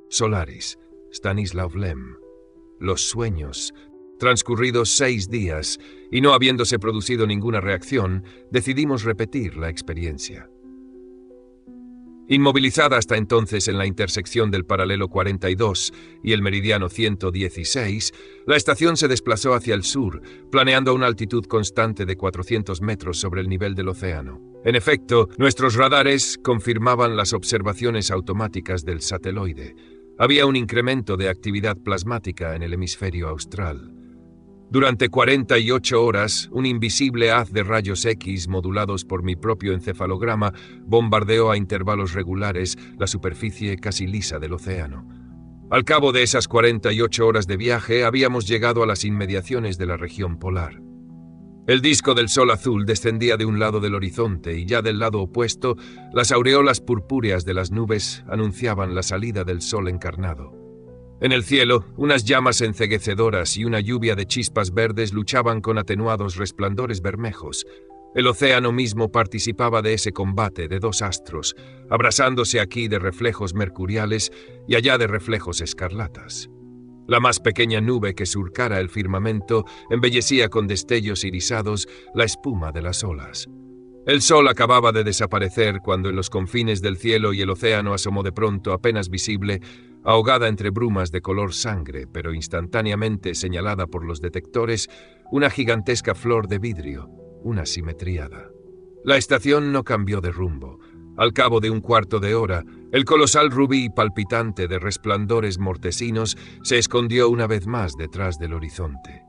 Solaris, Stanislav Lem. Los sueños. Transcurridos 6 días y no habiéndose producido ninguna reacción, decidimos repetir la experiencia. Inmovilizada hasta entonces en la intersección del paralelo 42 y el meridiano 116, la estación se desplazó hacia el sur, planeando a una altitud constante de 400 metros sobre el nivel del océano. En efecto, nuestros radares confirmaban las observaciones automáticas del sateloide. Había un incremento de actividad plasmática en el hemisferio austral. Durante 48 horas, un invisible haz de rayos X modulados por mi propio encefalograma bombardeó a intervalos regulares la superficie casi lisa del océano. Al cabo de esas 48 horas de viaje, habíamos llegado a las inmediaciones de la región polar. El disco del sol azul descendía de un lado del horizonte y ya del lado opuesto, las aureolas purpúreas de las nubes anunciaban la salida del sol encarnado. En el cielo, unas llamas enceguecedoras y una lluvia de chispas verdes luchaban con atenuados resplandores bermejos. El océano mismo participaba de ese combate de 2 astros, abrasándose aquí de reflejos mercuriales y allá de reflejos escarlatas. La más pequeña nube que surcara el firmamento embellecía con destellos irisados la espuma de las olas. El sol acababa de desaparecer cuando en los confines del cielo y el océano asomó de pronto, apenas visible, ahogada entre brumas de color sangre, pero instantáneamente señalada por los detectores, una gigantesca flor de vidrio, una simetriada. La estación no cambió de rumbo. Al cabo de un cuarto de hora, el colosal rubí palpitante de resplandores mortecinos se escondió una vez más detrás del horizonte.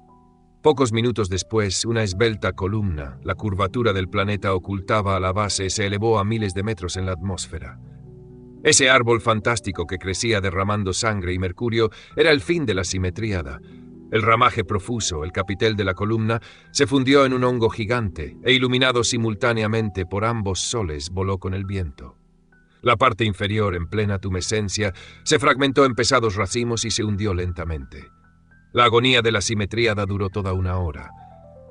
Pocos minutos después, una esbelta columna, la curvatura del planeta ocultaba a la base, se elevó a miles de metros en la atmósfera. Ese árbol fantástico que crecía derramando sangre y mercurio era el fin de la simetriada. El ramaje profuso, el capitel de la columna, se fundió en un hongo gigante e iluminado simultáneamente por ambos soles voló con el viento. La parte inferior, en plena tumescencia, se fragmentó en pesados racimos y se hundió lentamente. La agonía de la simetríada duró toda 1 hora.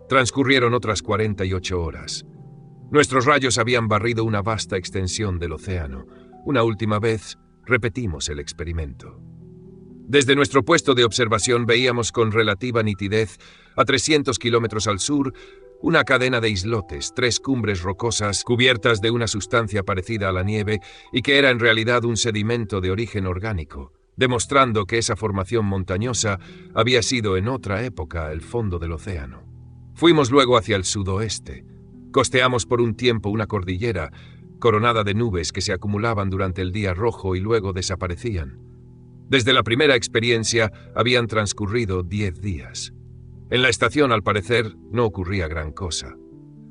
Transcurrieron otras 48 horas. Nuestros rayos habían barrido una vasta extensión del océano. Una última vez, repetimos el experimento. Desde nuestro puesto de observación veíamos con relativa nitidez, a 300 kilómetros al sur, una cadena de islotes, 3 cumbres rocosas cubiertas de una sustancia parecida a la nieve y que era en realidad un sedimento de origen orgánico, demostrando que esa formación montañosa había sido en otra época el fondo del océano. Fuimos luego hacia el sudoeste. Costeamos por un tiempo una cordillera, coronada de nubes que se acumulaban durante el día rojo y luego desaparecían. Desde la primera experiencia habían transcurrido 10 días. En la estación, al parecer, no ocurría gran cosa.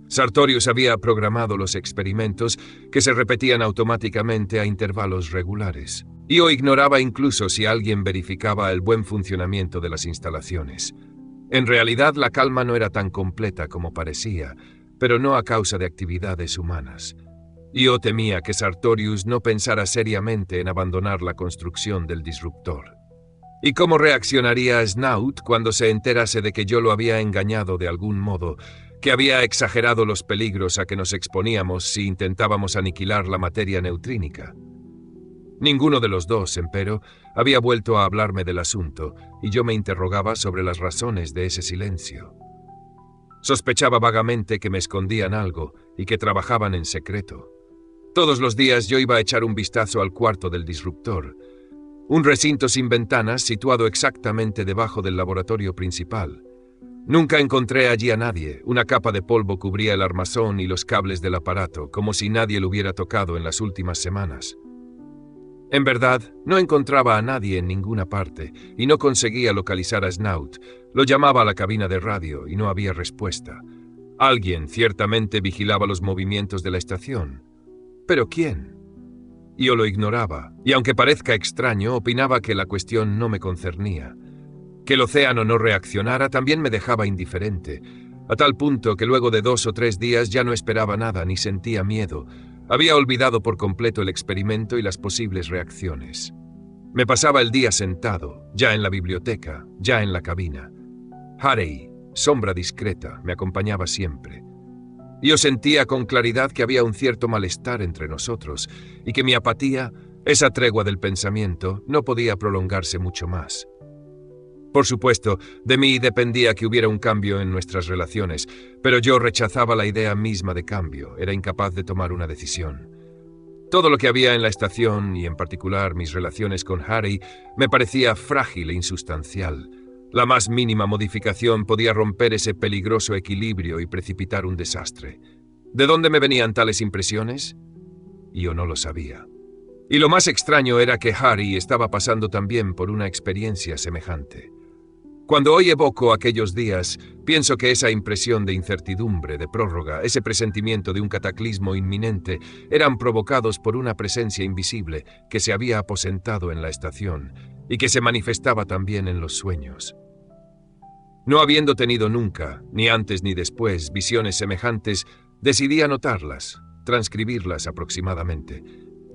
Sartorius había programado los experimentos que se repetían automáticamente a intervalos regulares. Io ignoraba incluso si alguien verificaba el buen funcionamiento de las instalaciones. En realidad, la calma no era tan completa como parecía, pero no a causa de actividades humanas. Io temía que Sartorius no pensara seriamente en abandonar la construcción del disruptor. ¿Y cómo reaccionaría Snout cuando se enterase de que yo lo había engañado de algún modo, que había exagerado los peligros a que nos exponíamos si intentábamos aniquilar la materia neutrínica? Ninguno de los dos, empero, había vuelto a hablarme del asunto, y yo me interrogaba sobre las razones de ese silencio. Sospechaba vagamente que me escondían algo y que trabajaban en secreto. Todos los días yo iba a echar un vistazo al cuarto del disruptor, un recinto sin ventanas situado exactamente debajo del laboratorio principal. Nunca encontré allí a nadie. Una capa de polvo cubría el armazón y los cables del aparato, como si nadie lo hubiera tocado en las últimas semanas. En verdad, no encontraba a nadie en ninguna parte y no conseguía localizar a Snout. Lo llamaba a la cabina de radio y no había respuesta. Alguien ciertamente vigilaba los movimientos de la estación. ¿Pero quién? Yo lo ignoraba, y aunque parezca extraño, opinaba que la cuestión no me concernía. Que el océano no reaccionara también me dejaba indiferente, a tal punto que luego de 2 o 3 días ya no esperaba nada ni sentía miedo. Había olvidado por completo el experimento y las posibles reacciones. Me pasaba el día sentado, ya en la biblioteca, ya en la cabina. Harry, sombra discreta, me acompañaba siempre. Yo sentía con claridad que había un cierto malestar entre nosotros y que mi apatía Esa tregua del pensamiento no podía prolongarse mucho más. Por supuesto, de mí dependía que hubiera un cambio en nuestras relaciones, pero yo rechazaba la idea misma de cambio, era incapaz de tomar una decisión. Todo lo que había en la estación, y en particular mis relaciones con Harry, me parecía frágil e insustancial. La más mínima modificación podía romper ese peligroso equilibrio y precipitar un desastre. ¿De dónde me venían tales impresiones? Yo no lo sabía. Y lo más extraño era que Harry estaba pasando también por una experiencia semejante. Cuando hoy evoco aquellos días, pienso que esa impresión de incertidumbre, de prórroga, ese presentimiento de un cataclismo inminente, eran provocados por una presencia invisible que se había aposentado en la estación y que se manifestaba también en los sueños. No habiendo tenido nunca, ni antes ni después, visiones semejantes, decidí anotarlas, transcribirlas aproximadamente,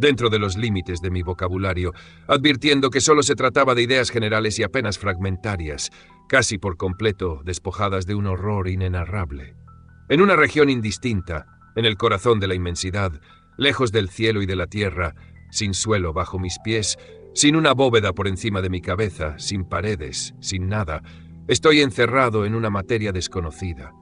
dentro de los límites de mi vocabulario, advirtiendo que solo se trataba de ideas generales y apenas fragmentarias, casi por completo despojadas de un horror inenarrable. En una región indistinta, en el corazón de la inmensidad, lejos del cielo y de la tierra, sin suelo bajo mis pies, sin una bóveda por encima de mi cabeza, sin paredes, sin nada, estoy encerrado en una materia desconocida.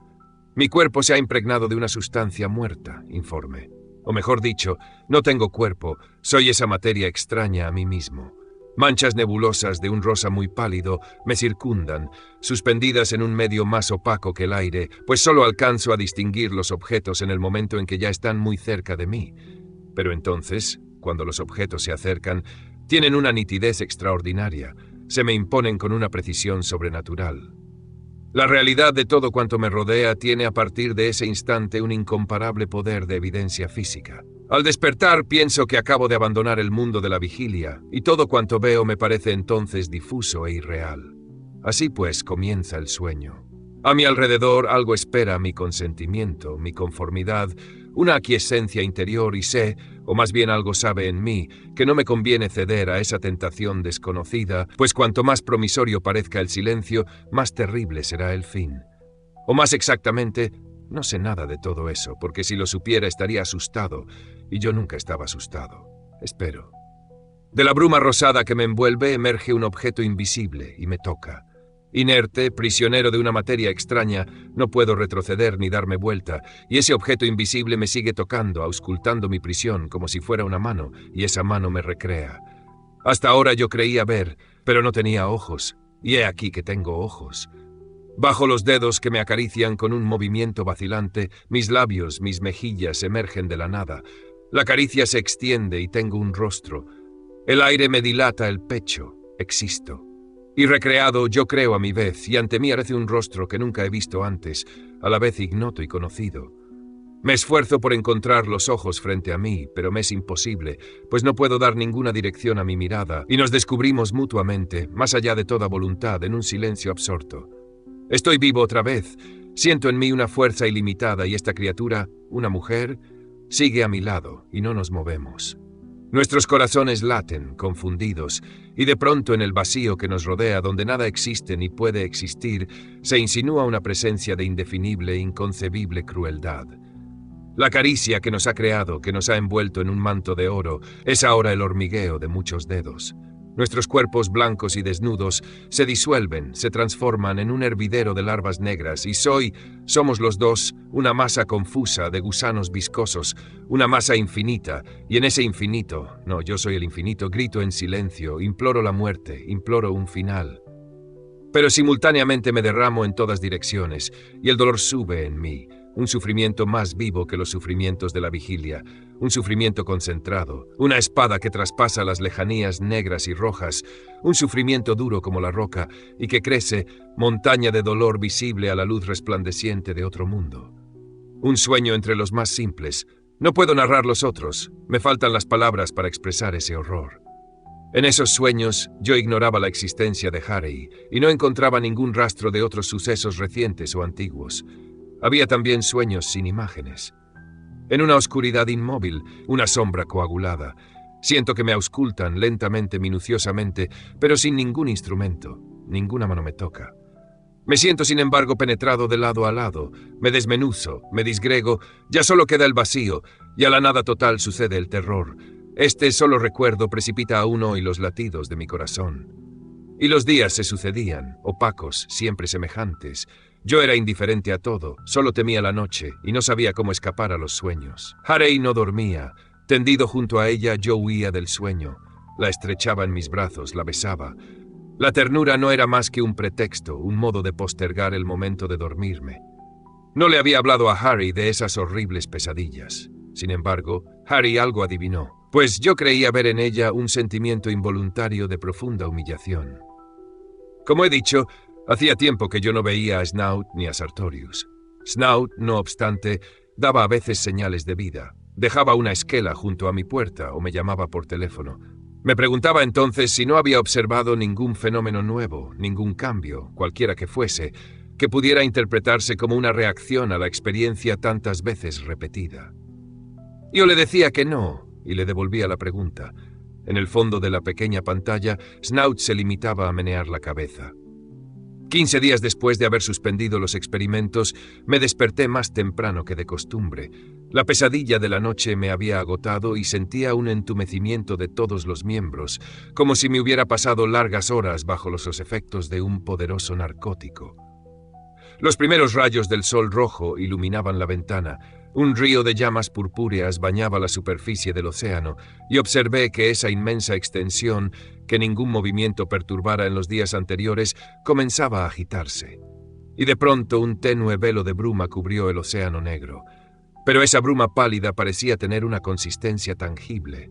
Mi cuerpo se ha impregnado de una sustancia muerta, informe. O mejor dicho, no tengo cuerpo, soy esa materia extraña a mí mismo. Manchas nebulosas de un rosa muy pálido me circundan, suspendidas en un medio más opaco que el aire, pues solo alcanzo a distinguir los objetos en el momento en que ya están muy cerca de mí. Pero entonces, cuando los objetos se acercan, tienen una nitidez extraordinaria, se me imponen con una precisión sobrenatural. La realidad de todo cuanto me rodea tiene a partir de ese instante un incomparable poder de evidencia física. Al despertar pienso que acabo de abandonar el mundo de la vigilia, y todo cuanto veo me parece entonces difuso e irreal. Así pues comienza el sueño. A mi alrededor algo espera mi consentimiento, mi conformidad, una aquiescencia interior y sé, o más bien algo sabe en mí, que no me conviene ceder a esa tentación desconocida, pues cuanto más promisorio parezca el silencio, más terrible será el fin. O más exactamente, no sé nada de todo eso, porque si lo supiera estaría asustado, y yo nunca estaba asustado. Espero. De la bruma rosada que me envuelve emerge un objeto invisible y me toca. Inerte, prisionero de una materia extraña, no puedo retroceder ni darme vuelta, y ese objeto invisible me sigue tocando, auscultando mi prisión como si fuera una mano, y esa mano me recrea. Hasta ahora yo creía ver, pero no tenía ojos, y he aquí que tengo ojos. Bajo los dedos que me acarician con un movimiento vacilante, mis labios, mis mejillas emergen de la nada. La caricia se extiende y tengo un rostro. El aire me dilata el pecho, existo. Y recreado, yo creo a mi vez, y ante mí aparece un rostro que nunca he visto antes, a la vez ignoto y conocido. Me esfuerzo por encontrar los ojos frente a mí, pero me es imposible, pues no puedo dar ninguna dirección a mi mirada, y nos descubrimos mutuamente, más allá de toda voluntad, en un silencio absorto. Estoy vivo otra vez, siento en mí una fuerza ilimitada, y esta criatura, una mujer, sigue a mi lado, y no nos movemos. Nuestros corazones laten, confundidos, y de pronto en el vacío que nos rodea, donde nada existe ni puede existir, se insinúa una presencia de indefinible e inconcebible crueldad. La caricia que nos ha creado, que nos ha envuelto en un manto de oro, es ahora el hormigueo de muchos dedos. Nuestros cuerpos blancos y desnudos se disuelven, se transforman en un hervidero de larvas negras y somos los dos, una masa confusa de gusanos viscosos, una masa infinita, y en ese infinito, no, yo soy el infinito, grito en silencio, imploro la muerte, imploro un final. Pero simultáneamente me derramo en todas direcciones, y el dolor sube en mí, un sufrimiento más vivo que los sufrimientos de la vigilia, un sufrimiento concentrado, una espada que traspasa las lejanías negras y rojas, un sufrimiento duro como la roca y que crece, montaña de dolor visible a la luz resplandeciente de otro mundo. Un sueño entre los más simples. No puedo narrar los otros, me faltan las palabras para expresar ese horror. En esos sueños yo ignoraba la existencia de Harry y no encontraba ningún rastro de otros sucesos recientes o antiguos. Había también sueños sin imágenes. En una oscuridad inmóvil, una sombra coagulada. Siento que me auscultan lentamente, minuciosamente, pero sin ningún instrumento. Ninguna mano me toca. Me siento, sin embargo, penetrado de lado a lado. Me desmenuzo, me disgrego, ya solo queda el vacío, y a la nada total sucede el terror. Solo recuerdo precipita aún hoy los latidos de mi corazón. Y los días se sucedían, opacos, siempre semejantes. Yo era indiferente a todo, solo temía la noche y no sabía cómo escapar a los sueños. Harry no dormía. Tendido junto a ella, yo huía del sueño. La estrechaba en mis brazos, la besaba. La ternura no era más que un pretexto, un modo de postergar el momento de dormirme. No le había hablado a Harry de esas horribles pesadillas. Sin embargo, Harry algo adivinó, pues yo creía ver en ella un sentimiento involuntario de profunda humillación. Como he dicho, hacía tiempo que yo no veía a Snout ni a Sartorius. Snout, no obstante, daba a veces señales de vida. Dejaba una esquela junto a mi puerta o me llamaba por teléfono. Me preguntaba entonces si no había observado ningún fenómeno nuevo, ningún cambio, cualquiera que fuese, que pudiera interpretarse como una reacción a la experiencia tantas veces repetida. Yo le decía que no, y le devolvía la pregunta. En el fondo de la pequeña pantalla, Snout se limitaba a menear la cabeza. 15 días después de haber suspendido los experimentos, me desperté más temprano que de costumbre. La pesadilla de la noche me había agotado y sentía un entumecimiento de todos los miembros, como si me hubiera pasado largas horas bajo los efectos de un poderoso narcótico. Los primeros rayos del sol rojo iluminaban la ventana. Un río de llamas purpúreas bañaba la superficie del océano y observé que esa inmensa extensión, que ningún movimiento perturbara en los días anteriores, comenzaba a agitarse. Y de pronto un tenue velo de bruma cubrió el océano negro. Pero esa bruma pálida parecía tener una consistencia tangible.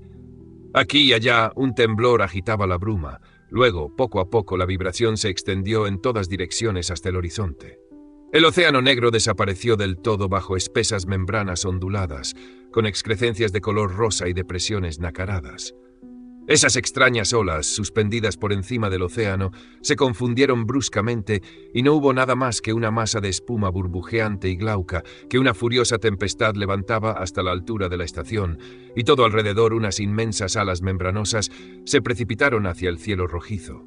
Aquí y allá un temblor agitaba la bruma. Luego, poco a poco, la vibración se extendió en todas direcciones hasta el horizonte. El océano negro desapareció del todo bajo espesas membranas onduladas, con excrescencias de color rosa y depresiones nacaradas. Esas extrañas olas, suspendidas por encima del océano, se confundieron bruscamente y no hubo nada más que una masa de espuma burbujeante y glauca que una furiosa tempestad levantaba hasta la altura de la estación, y todo alrededor unas inmensas alas membranosas se precipitaron hacia el cielo rojizo.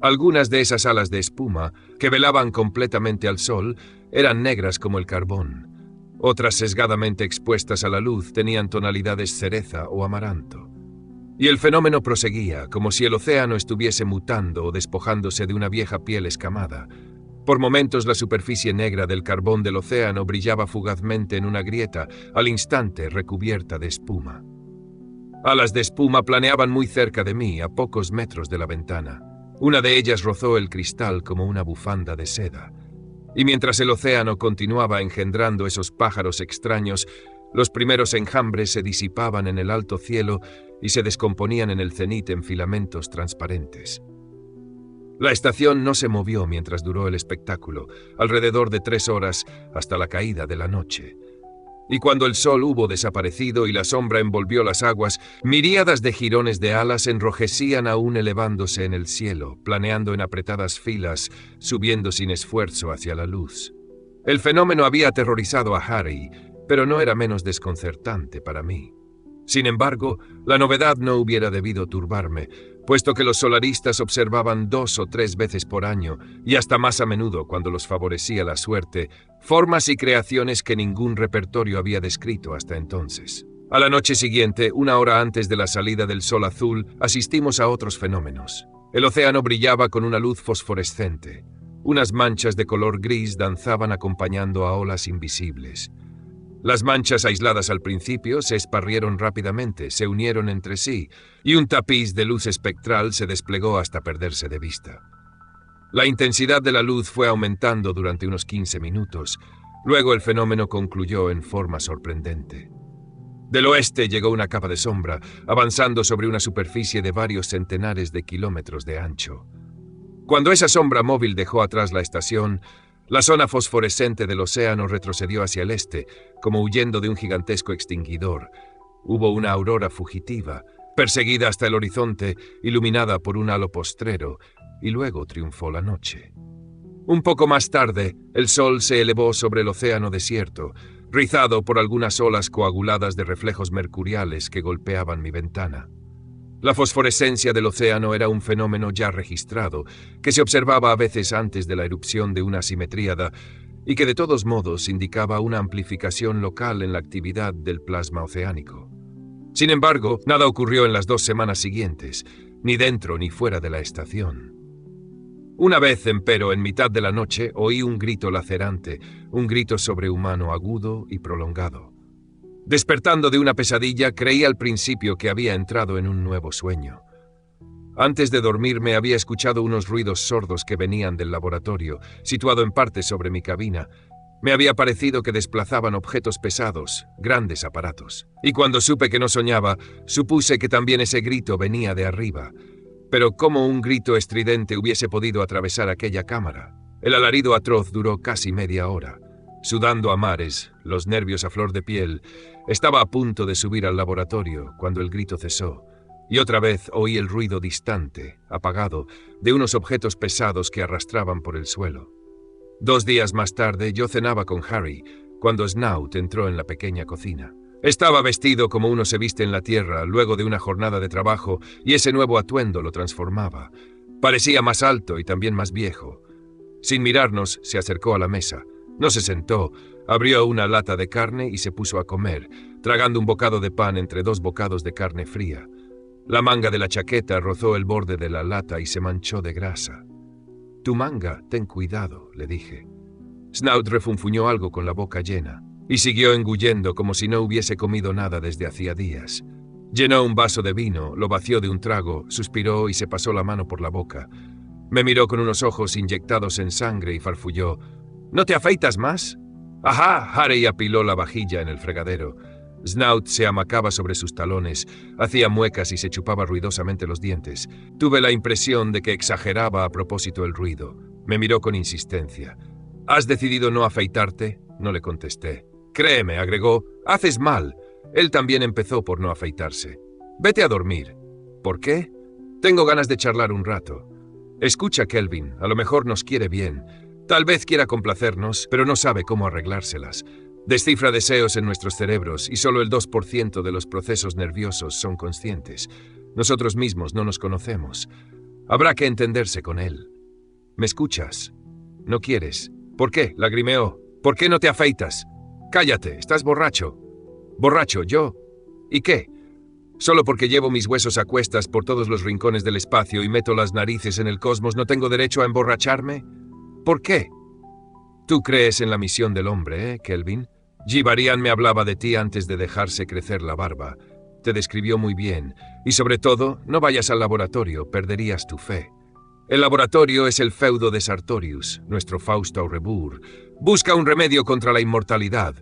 Algunas de esas alas de espuma, que velaban completamente al sol, eran negras como el carbón. Otras, sesgadamente expuestas a la luz, tenían tonalidades cereza o amaranto. Y el fenómeno proseguía, como si el océano estuviese mutando o despojándose de una vieja piel escamada. Por momentos la superficie negra del carbón del océano brillaba fugazmente en una grieta, al instante recubierta de espuma. Alas de espuma planeaban muy cerca de mí, a pocos metros de la ventana. Una de ellas rozó el cristal como una bufanda de seda. Y mientras el océano continuaba engendrando esos pájaros extraños, los primeros enjambres se disipaban en el alto cielo y se descomponían en el cenit en filamentos transparentes. La estación no se movió mientras duró el espectáculo, alrededor de 3 horas hasta la caída de la noche. Y cuando el sol hubo desaparecido y la sombra envolvió las aguas, miríadas de jirones de alas enrojecían aún elevándose en el cielo, planeando en apretadas filas, subiendo sin esfuerzo hacia la luz. El fenómeno había aterrorizado a Harry, pero no era menos desconcertante para mí. Sin embargo, la novedad no hubiera debido turbarme, puesto que los solaristas observaban 2 o 3 veces por año, y hasta más a menudo cuando los favorecía la suerte, formas y creaciones que ningún repertorio había descrito hasta entonces. A la noche siguiente, 1 hora antes de la salida del sol azul, asistimos a otros fenómenos. El océano brillaba con una luz fosforescente. Unas manchas de color gris danzaban acompañando a olas invisibles. Las manchas, aisladas al principio, se esparrieron rápidamente, se unieron entre sí, y un tapiz de luz espectral se desplegó hasta perderse de vista. La intensidad de la luz fue aumentando durante unos 15 minutos. Luego el fenómeno concluyó en forma sorprendente. Del oeste llegó una capa de sombra, avanzando sobre una superficie de varios centenares de kilómetros de ancho. Cuando esa sombra móvil dejó atrás la estación, la zona fosforescente del océano retrocedió hacia el este, como huyendo de un gigantesco extinguidor. Hubo una aurora fugitiva, perseguida hasta el horizonte, iluminada por un halo postrero, y luego triunfó la noche. Un poco más tarde, el sol se elevó sobre el océano desierto, rizado por algunas olas coaguladas de reflejos mercuriales que golpeaban mi ventana. La fosforescencia del océano era un fenómeno ya registrado, que se observaba a veces antes de la erupción de una simetríada y que de todos modos indicaba una amplificación local en la actividad del plasma oceánico. Sin embargo, nada ocurrió en las 2 semanas siguientes, ni dentro ni fuera de la estación. Una vez, empero, en mitad de la noche, oí un grito lacerante, un grito sobrehumano agudo y prolongado. Despertando de una pesadilla, creí al principio que había entrado en un nuevo sueño. Antes de dormirme había escuchado unos ruidos sordos que venían del laboratorio, situado en parte sobre mi cabina. Me había parecido que desplazaban objetos pesados, grandes aparatos. Y cuando supe que no soñaba, supuse que también ese grito venía de arriba. Pero ¿cómo un grito estridente hubiese podido atravesar aquella cámara? El alarido atroz duró casi media hora. Sudando a mares, los nervios a flor de piel, estaba a punto de subir al laboratorio cuando el grito cesó. Y otra vez oí el ruido distante, apagado, de unos objetos pesados que arrastraban por el suelo. 2 días más tarde yo cenaba con Harry, cuando Snout entró en la pequeña cocina. Estaba vestido como uno se viste en la tierra luego de una jornada de trabajo, y ese nuevo atuendo lo transformaba. Parecía más alto y también más viejo. Sin mirarnos, se acercó a la mesa. No se sentó, abrió una lata de carne y se puso a comer, tragando un bocado de pan entre 2 bocados de carne fría. La manga de la chaqueta rozó el borde de la lata y se manchó de grasa. «Tu manga, ten cuidado», le dije. Snout refunfuñó algo con la boca llena y siguió engullendo como si no hubiese comido nada desde hacía días. Llenó un vaso de vino, lo vació de un trago, suspiró y se pasó la mano por la boca. Me miró con unos ojos inyectados en sangre y farfulló. «¿No te afeitas más?» «Ajá», Harry apiló la vajilla en el fregadero. Snout se amacaba sobre sus talones, hacía muecas y se chupaba ruidosamente los dientes. Tuve la impresión de que exageraba a propósito el ruido. Me miró con insistencia. «¿Has decidido no afeitarte?» No le contesté. «Créeme», agregó, «haces mal». Él también empezó por no afeitarse. «Vete a dormir». «¿Por qué?» «Tengo ganas de charlar un rato». «Escucha, Kelvin, a lo mejor nos quiere bien. Tal vez quiera complacernos, pero no sabe cómo arreglárselas. Descifra deseos en nuestros cerebros y solo el 2% de los procesos nerviosos son conscientes. Nosotros mismos no nos conocemos. Habrá que entenderse con él». «¿Me escuchas?» «No quieres». «¿Por qué?», lagrimeó. «¿Por qué no te afeitas?» «Cállate, estás borracho». «¿Borracho, yo? ¿Y qué? Solo porque llevo mis huesos a cuestas por todos los rincones del espacio y meto las narices en el cosmos, ¿no tengo derecho a emborracharme? ¿Por qué?» «Tú crees en la misión del hombre, Kelvin? Jibarian me hablaba de ti antes de dejarse crecer la barba. Te describió muy bien. Y sobre todo, no vayas al laboratorio, perderías tu fe. El laboratorio es el feudo de Sartorius, nuestro Fausto Aurebur. Busca un remedio contra la inmortalidad.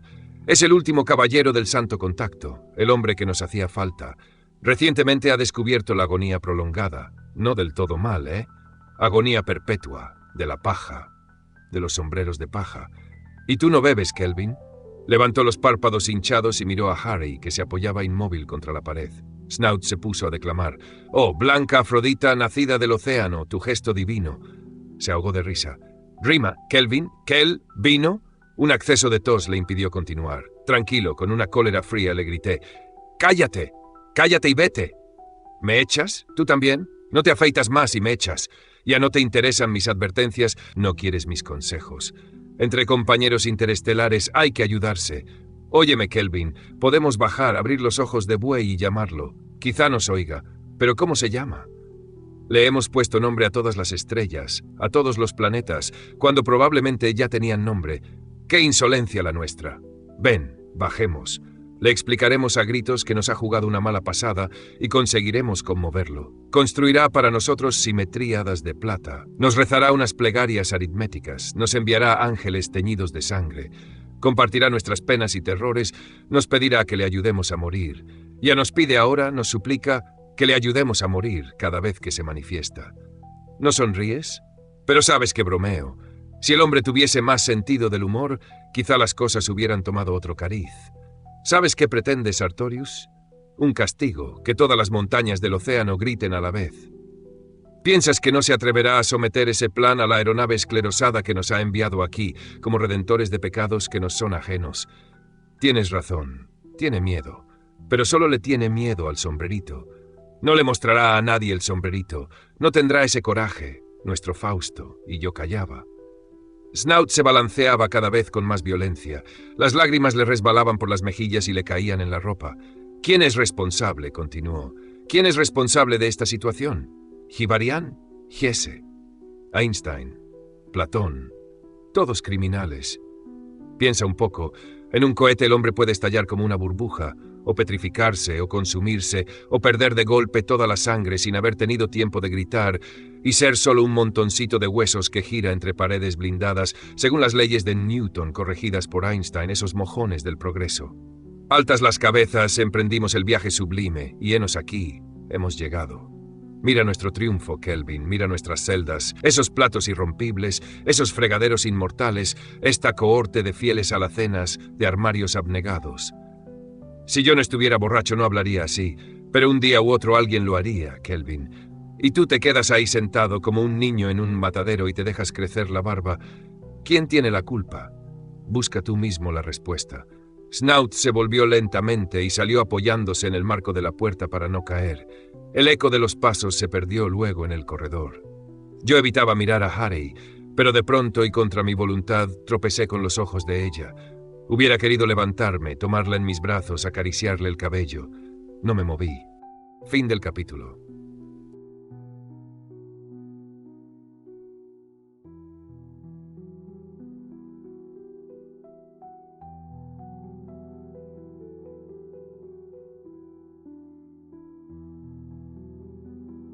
Es el último caballero del santo contacto, el hombre que nos hacía falta. Recientemente ha descubierto la agonía prolongada. No del todo mal, Agonía perpetua, de la paja, de los sombreros de paja. ¿Y tú no bebes, Kelvin?» Levantó los párpados hinchados y miró a Harry, que se apoyaba inmóvil contra la pared. Snout se puso a declamar. «Oh, blanca Afrodita, nacida del océano, tu gesto divino». Se ahogó de risa. «Rima, Kelvin, Kel, vino». Un acceso de tos le impidió continuar. Tranquilo, con una cólera fría, le grité. «¡Cállate! ¡Cállate y vete!» «¿Me echas? ¿Tú también? No te afeitas más y me echas. Ya no te interesan mis advertencias, no quieres mis consejos. Entre compañeros interestelares hay que ayudarse. Óyeme, Kelvin, podemos bajar, abrir los ojos de buey y llamarlo. Quizá nos oiga, pero ¿cómo se llama? Le hemos puesto nombre a todas las estrellas, a todos los planetas, cuando probablemente ya tenían nombre. ¡Qué insolencia la nuestra! Ven, bajemos. Le explicaremos a gritos que nos ha jugado una mala pasada y conseguiremos conmoverlo. Construirá para nosotros simetríadas de plata. Nos rezará unas plegarias aritméticas. Nos enviará ángeles teñidos de sangre. Compartirá nuestras penas y terrores. Nos pedirá que le ayudemos a morir. Ya nos pide ahora, nos suplica, que le ayudemos a morir cada vez que se manifiesta. ¿No sonríes? Pero sabes que bromeo. Si el hombre tuviese más sentido del humor, quizá las cosas hubieran tomado otro cariz. ¿Sabes qué pretende Sartorius? Un castigo, que todas las montañas del océano griten a la vez. ¿Piensas que no se atreverá a someter ese plan a la aeronave esclerosada que nos ha enviado aquí, como redentores de pecados que nos son ajenos? Tienes razón, tiene miedo, pero solo le tiene miedo al sombrerito. No le mostrará a nadie el sombrerito, no tendrá ese coraje, nuestro Fausto, y yo callaba. Snout se balanceaba cada vez con más violencia. Las lágrimas le resbalaban por las mejillas y le caían en la ropa. ¿Quién es responsable?, continuó. ¿Quién es responsable de esta situación? ¿Hibarian? Giese. Einstein. Platón. Todos criminales. Piensa un poco. En un cohete el hombre puede estallar como una burbuja, o petrificarse, o consumirse, o perder de golpe toda la sangre sin haber tenido tiempo de gritar, y ser solo un montoncito de huesos que gira entre paredes blindadas, según las leyes de Newton corregidas por Einstein, esos mojones del progreso. Altas las cabezas, emprendimos el viaje sublime, y henos aquí, hemos llegado. Mira nuestro triunfo, Kelvin, mira nuestras celdas, esos platos irrompibles, esos fregaderos inmortales, esta cohorte de fieles alacenas, de armarios abnegados. Si yo no estuviera borracho no hablaría así, pero un día u otro alguien lo haría, Kelvin. Y tú te quedas ahí sentado como un niño en un matadero y te dejas crecer la barba. ¿Quién tiene la culpa? Busca tú mismo la respuesta. Snout se volvió lentamente y salió apoyándose en el marco de la puerta para no caer. El eco de los pasos se perdió luego en el corredor. Yo evitaba mirar a Harry, pero de pronto y contra mi voluntad tropecé con los ojos de ella. Hubiera querido levantarme, tomarla en mis brazos, acariciarle el cabello. No me moví. Fin del capítulo.